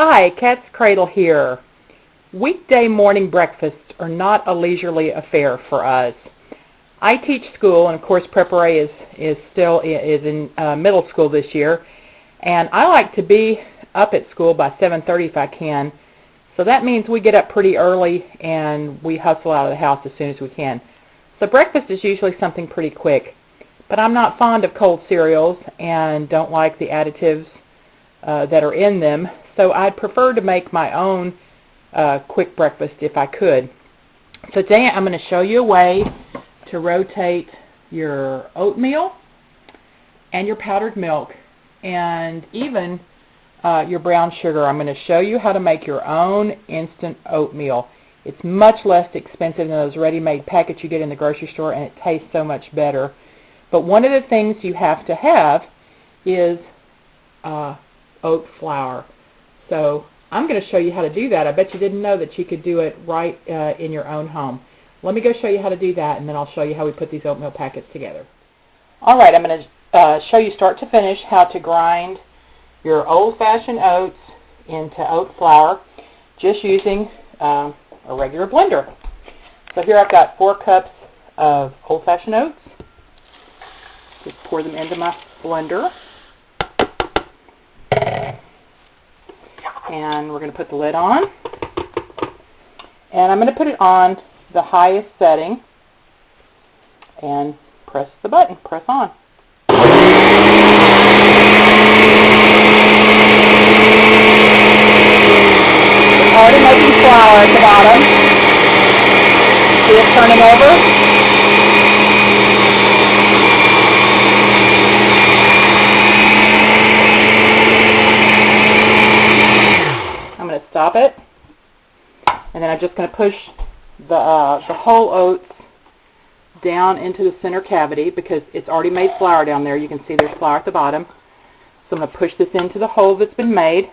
Hi, Katzcradul here. Weekday morning breakfasts are not a leisurely affair for us. I teach school, and of course Prep-RA is still in middle school this year, and I like to be up at school by 7:30 if I can. So that means we get up pretty early and we hustle out of the house as soon as we can. So breakfast is usually something pretty quick, but I'm not fond of cold cereals and don't like the additives that are in them. So I'd prefer to make my own quick breakfast if I could. So today I'm going to show you a way to rotate your oatmeal and your powdered milk and even your brown sugar. I'm going to show you how to make your own instant oatmeal. It's much less expensive than those ready-made packets you get in the grocery store, and it tastes so much better. But one of the things you have to have is oat flour. So I'm going to show you how to do that. I bet you didn't know that you could do it right in your own home. Let me go show you how to do that, and then I'll show you how we put these oatmeal packets together. All right, I'm going to show you start to finish how to grind your old-fashioned oats into oat flour just using a regular blender. So here I've got 4 cups of old-fashioned oats. Just pour them into my blender. And we're going to put the lid on. And I'm going to put it on the highest setting and press the button. Press on. It's already making flour at the bottom. See it turning over? Stop it, and then I'm just going to push the whole oats down into the center cavity because it's already made flour down there. You can see there's flour at the bottom. So I'm going to push this into the hole that's been made.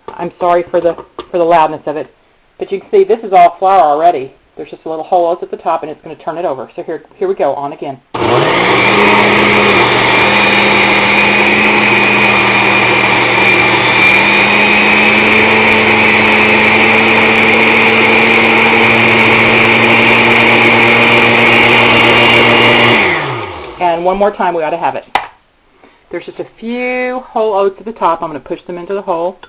I'm sorry for the loudness of it, but you can see this is all flour already. There's just a little hole oats at the top, and it's going to turn it over. So here we go, on again. And one more time, we ought to have it. There's just a few whole oats at the top. I'm going to push them into the hole.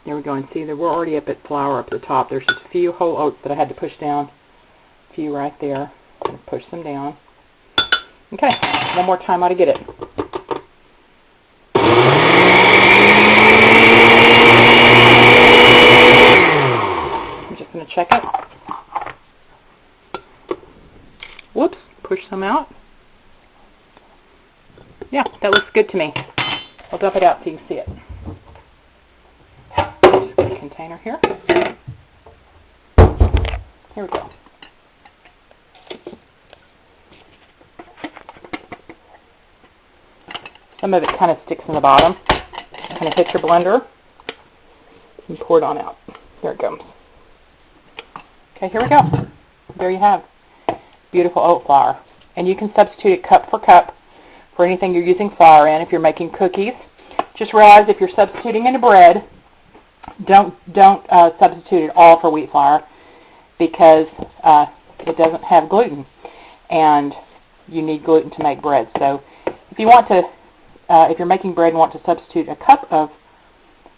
There we go, and see that we're already up at flour up at the top. There's just a few whole oats that I had to push down. A few right there. I'm going to push them down. Okay, one more time, ought to get it. I'm just going to check it. Whoops, push some out. Yeah, that looks good to me. I'll dump it out so you can see it. Just get a container here. Here we go. Some of it kind of sticks in the bottom. Kind of hit your blender and pour it on out. There it goes. Okay, here we go. There you have beautiful oat flour. And you can substitute it cup for cup for anything you're using flour in. If you're making cookies, just realize if you're substituting into bread, don't substitute it all for wheat flour because it doesn't have gluten, and you need gluten to make bread. So if you want to, if you're making bread and want to substitute a cup of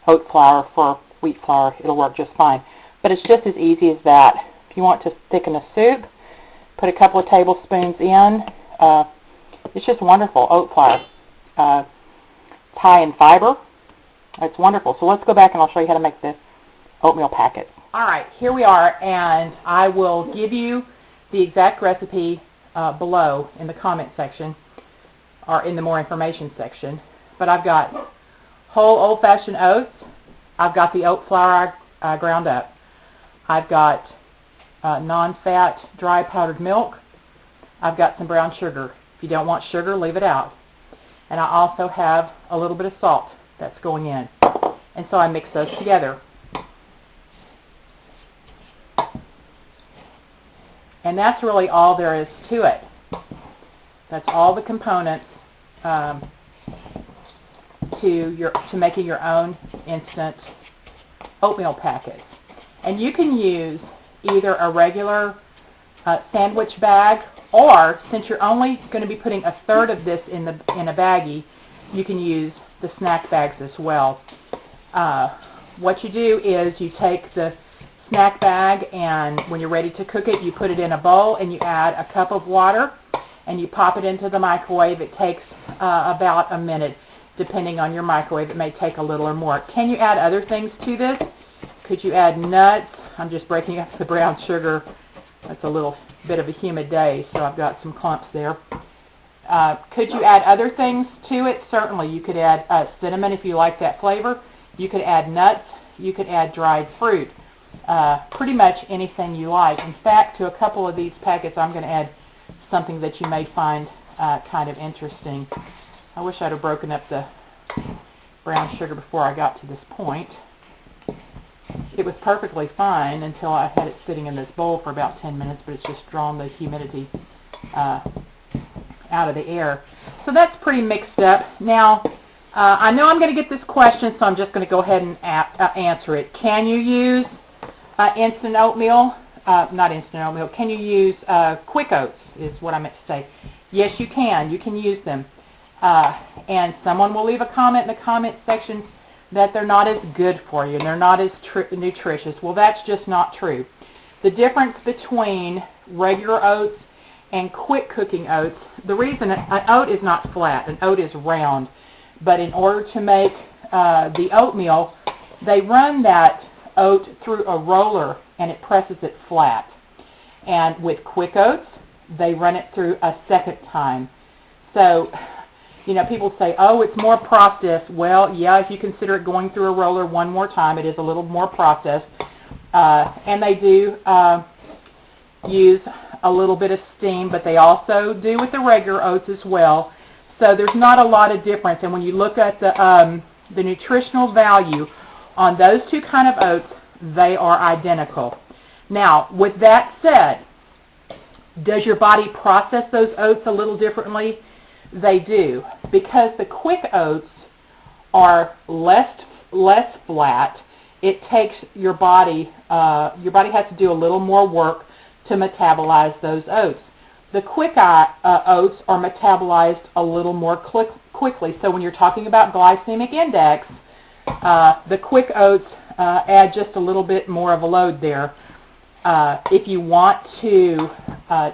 oat flour for wheat flour, it'll work just fine. But it's just as easy as that. If you want to thicken a soup, put a couple of tablespoons in. It's just wonderful, oat flour. It's high in fiber. It's wonderful. So let's go back and I'll show you how to make the oatmeal packets. All right, here we are, and I will give you the exact recipe below in the comment section or in the more information section. But I've got whole old-fashioned oats. I've got the oat flour I ground up. I've got non-fat dry powdered milk. I've got some brown sugar. If you don't want sugar, leave it out. And I also have a little bit of salt that's going in. And so I mix those together. And that's really all there is to it. That's all the components to making your own instant oatmeal packets. And you can use either a regular sandwich bag, or since you're only going to be putting a third of this in a baggie, you can use the snack bags as well. What you do is you take the snack bag, and when you're ready to cook it, you put it in a bowl and you add a cup of water and you pop it into the microwave. It takes about a minute. Depending on your microwave, it may take a little or more. Can you add other things to this? Could you add nuts? I'm just breaking up the brown sugar. It's a little bit of a humid day, so I've got some clumps there. Could you add other things to it? Certainly. You could add cinnamon if you like that flavor. You could add nuts. You could add dried fruit. Pretty much anything you like. In fact, to a couple of these packets, I'm going to add something that you may find kind of interesting. I wish I'd have broken up the brown sugar before I got to this point. It was perfectly fine until I had it sitting in this bowl for about 10 minutes, but it's just drawn the humidity out of the air. So that's pretty mixed up. Now, I know I'm going to get this question, so I'm just going to go ahead and answer it. Can you use instant oatmeal? Not instant oatmeal. Can you use quick oats is what I meant to say. Yes, you can. You can use them. And someone will leave a comment in the comment section that they're not as good for you and they're not as nutritious. Well, that's just not true. The difference between regular oats and quick cooking oats, the reason an oat is not flat, an oat is round, but in order to make the oatmeal, they run that oat through a roller and it presses it flat. And with quick oats, they run it through a second time. So, you know, people say, oh, it's more processed. Well, yeah, if you consider it going through a roller one more time, it is a little more processed. And they do use a little bit of steam, but they also do with the regular oats as well. So there's not a lot of difference. And when you look at the nutritional value on those two kind of oats, they are identical. Now, with that said, does your body process those oats a little differently? They do, because the quick oats are less flat. It takes your body has to do a little more work to metabolize those oats. The quick oats are metabolized a little more quickly. So when you're talking about glycemic index, the quick oats add just a little bit more of a load there. If you want to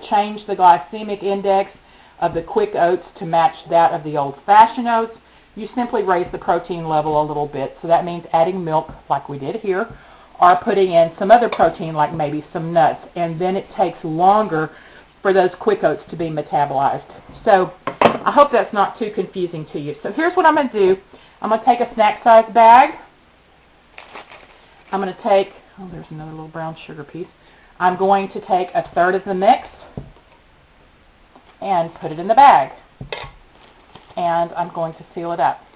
change the glycemic index of the quick oats to match that of the old-fashioned oats, you simply raise the protein level a little bit. So that means adding milk like we did here, or putting in some other protein like maybe some nuts, and then it takes longer for those quick oats to be metabolized. So I hope that's not too confusing to you. So here's what I'm going to do. I'm going to take a snack size bag. I'm going to take, oh, there's another little brown sugar piece. I'm going to take a third of the mix and put it in the bag. And I'm going to seal it up.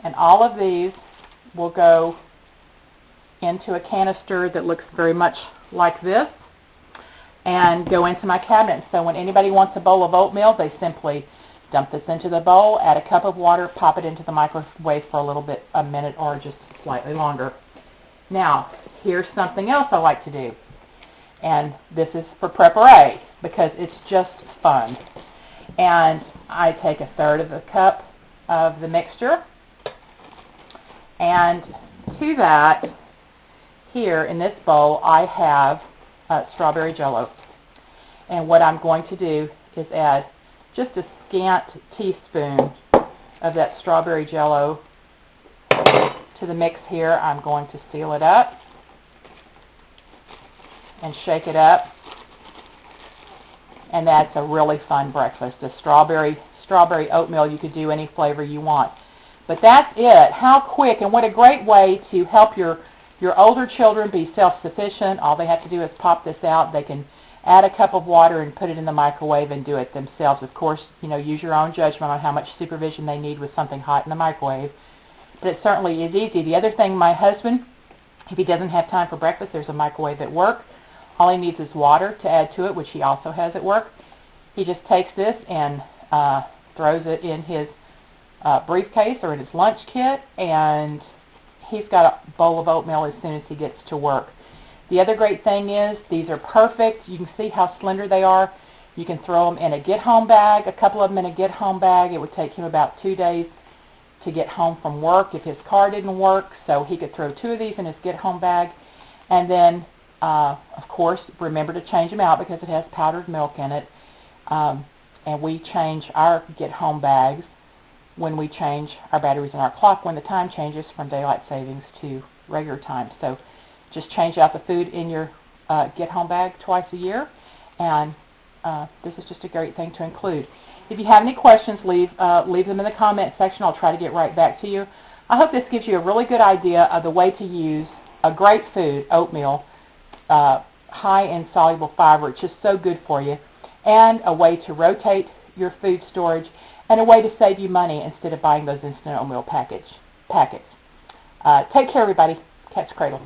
And all of these will go into a canister that looks very much like this and go into my cabinet. So when anybody wants a bowl of oatmeal, they simply dump this into the bowl, add a cup of water, pop it into the microwave for a little bit, a minute or just slightly longer. Now, here's something else I like to do. And this is for prep-a-ray because it's just fun. And I take a third of a cup of the mixture, and to that, here in this bowl, I have strawberry jello. And what I'm going to do is add just a scant teaspoon of that strawberry jello to the mix here. I'm going to seal it up and shake it up. And that's a really fun breakfast. The strawberry oatmeal, you could do any flavor you want. But that's it. How quick, and what a great way to help your older children be self-sufficient. All they have to do is pop this out. They can add a cup of water and put it in the microwave and do it themselves. Of course, you know, use your own judgment on how much supervision they need with something hot in the microwave. But it certainly is easy. The other thing, my husband, if he doesn't have time for breakfast, there's a microwave at work. All he needs is water to add to it, which he also has at work. He just takes this and throws it in his briefcase or in his lunch kit, and he's got a bowl of oatmeal as soon as he gets to work. The other great thing is these are perfect. You can see how slender they are. You can throw them in a get-home bag, a couple of them in a get-home bag. It would take him about 2 days to get home from work if his car didn't work, so he could throw 2 of these in his get-home bag. And then, of course, remember to change them out because it has powdered milk in it. And we change our get-home bags when we change our batteries in our clock when the time changes from daylight savings to regular time. So just change out the food in your get-home bag twice a year, and this is just a great thing to include. If you have any questions, leave them in the comment section. I'll try to get right back to you. I hope this gives you a really good idea of the way to use a great food, oatmeal, high in soluble fiber. It's just so good for you, and a way to rotate your food storage, and a way to save you money instead of buying those instant oatmeal packets. Take care, everybody. Katzcradul.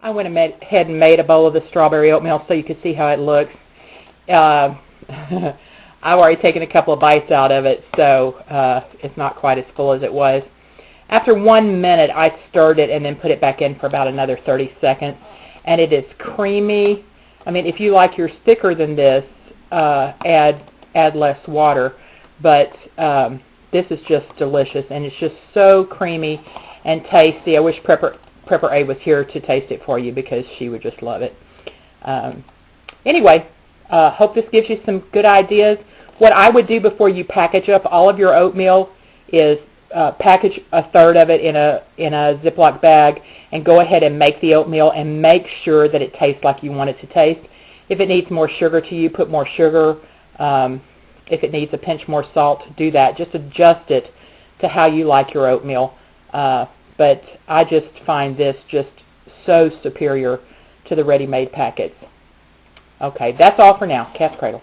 I went ahead and made a bowl of the strawberry oatmeal so you could see how it looks. I've already taken a couple of bites out of it, so it's not quite as full as it was. After 1 minute, I stirred it and then put it back in for about another 30 seconds, and it is creamy. I mean, if you like yours thicker than this, add less water, but this is just delicious, and it's just so creamy and tasty. I wish Prepper A was here to taste it for you because she would just love it. Anyway, hope this gives you some good ideas. What I would do before you package up all of your oatmeal is package a third of it in a Ziploc bag and go ahead and make the oatmeal and make sure that it tastes like you want it to taste. If it needs more sugar to you, put more sugar. If it needs a pinch more salt, do that. Just adjust it to how you like your oatmeal. But I just find this just so superior to the ready-made packets. Okay, that's all for now. Katzcradul.